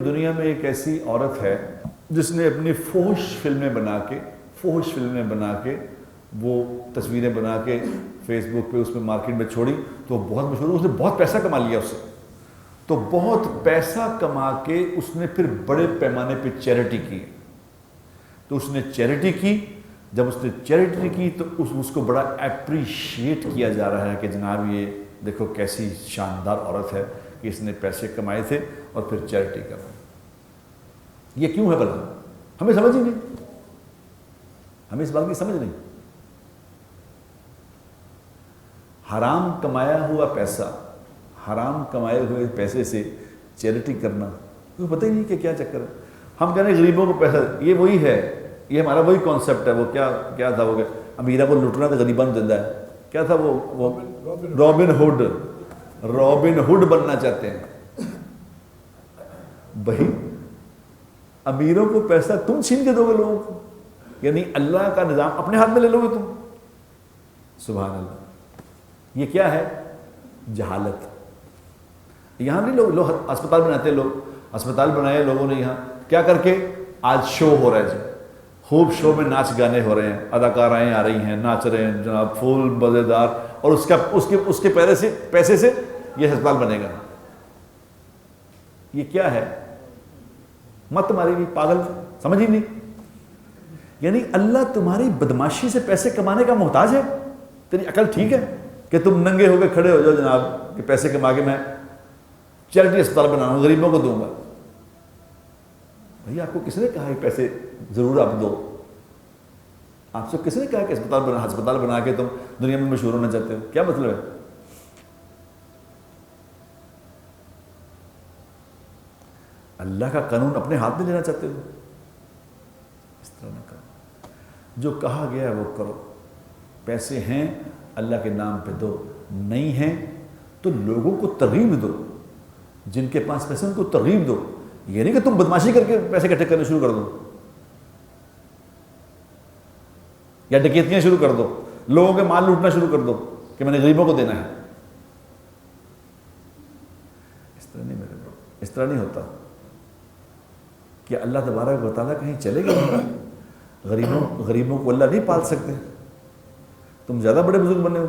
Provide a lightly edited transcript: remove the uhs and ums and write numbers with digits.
دنیا میں ایک ایسی عورت ہے جس نے اپنی فحش فلمیں بنا کے وہ تصویریں بنا کے فیس بک پہ اس میں مارکیٹ میں چھوڑی تو وہ بہت مشہور. اس نے بہت پیسہ کما لیا اس سے. تو بہت پیسہ کما کے اس نے پھر بڑے پیمانے پہ چیریٹی کی. تو اس نے چیریٹی کی. جب اس نے چیریٹی کی تو اس کو بڑا اپریشیٹ کیا جا رہا ہے کہ جناب یہ دیکھو کیسی شاندار عورت ہے کہ اس نے پیسے کمائے تھے اور پھر چیریٹی کر رہے. یہ کیوں ہے بھلا؟ ہمیں سمجھ ہی نہیں. ہمیں اس بات کی سمجھ نہیں. حرام کمایا ہوا پیسہ، حرام کمائے ہوئے پیسے سے چیریٹی کرنا کوئی پتہ ہی نہیں کہ کیا چکر ہے. ہم کہہ رہے ہیں غریبوں کو پیسہ، یہ وہی ہے، یہ ہمارا وہی کانسیپٹ ہے. وہ کیا تھا، وہ امیرہ کو لوٹنا تو غریبوں کو دینا ہے. کیا تھا وہ رابن ہوڈ بننا چاہتے ہیں. بھائی امیروں کو پیسہ تم چھین کے دو گے لوگوں کو، یعنی اللہ کا نظام اپنے ہاتھ میں لے لو گے تم. سبحان اللہ. یہ کیا ہے؟ جہالت. یہاں نہیں لوگ اسپتال بناتے، لوگ اسپتال بنائے لوگوں نے یہاں کیا کر کے. آج شو ہو رہا ہے جی، خوب شو میں ناچ گانے ہو رہے ہیں، اداکارائیں آ رہی ہیں، ناچ رہے ہیں جناب، پھول مزیدار، اور اس کے پیسے سے یہ اسپتال بنے گا. یہ کیا ہے؟ مت تمہاری بھی پاگل، سمجھ ہی نہیں. یعنی اللہ تمہاری بدماشی سے پیسے کمانے کا محتاج ہے؟ تیری عقل ٹھیک ہے کہ تم ننگے ہو کے کھڑے ہو جاؤ جناب کہ پیسے کما کے میں چیریٹی اسپتال بناؤں گا، غریبوں کو دوں گا. بھائی آپ کو کس نے کہا کہ پیسے ضرور آپ دو؟ آپ سے کس نے کہا کہ ہسپتال بنا کے تم دنیا میں مشہور ہونا چاہتے ہو؟ کیا مطلب ہے؟ اللہ کا قانون اپنے ہاتھ میں لینا چاہتے ہو؟ اس طرح نہ کرو. جو کہا گیا ہے وہ کرو. پیسے ہیں اللہ کے نام پہ دو، نہیں ہیں تو لوگوں کو ترغیب دو. جن کے پاس پیسے ان کو ترغیب دو. یہ نہیں کہ تم بدماشی کر کے پیسے اکٹھے کرنے شروع کر دو یا ڈکیتیاں شروع کر دو، لوگوں کے مال لوٹنا شروع کر دو کہ میں نے غریبوں کو دینا ہے. اس طرح نہیں میرے لوگ، اس طرح نہیں ہوتا. کہ اللہ تبارک و تعالیٰ کہیں چلے گئے؟ غریبوں کو اللہ نہیں پال سکتے؟ تم زیادہ بڑے بزرگ بنے ہو.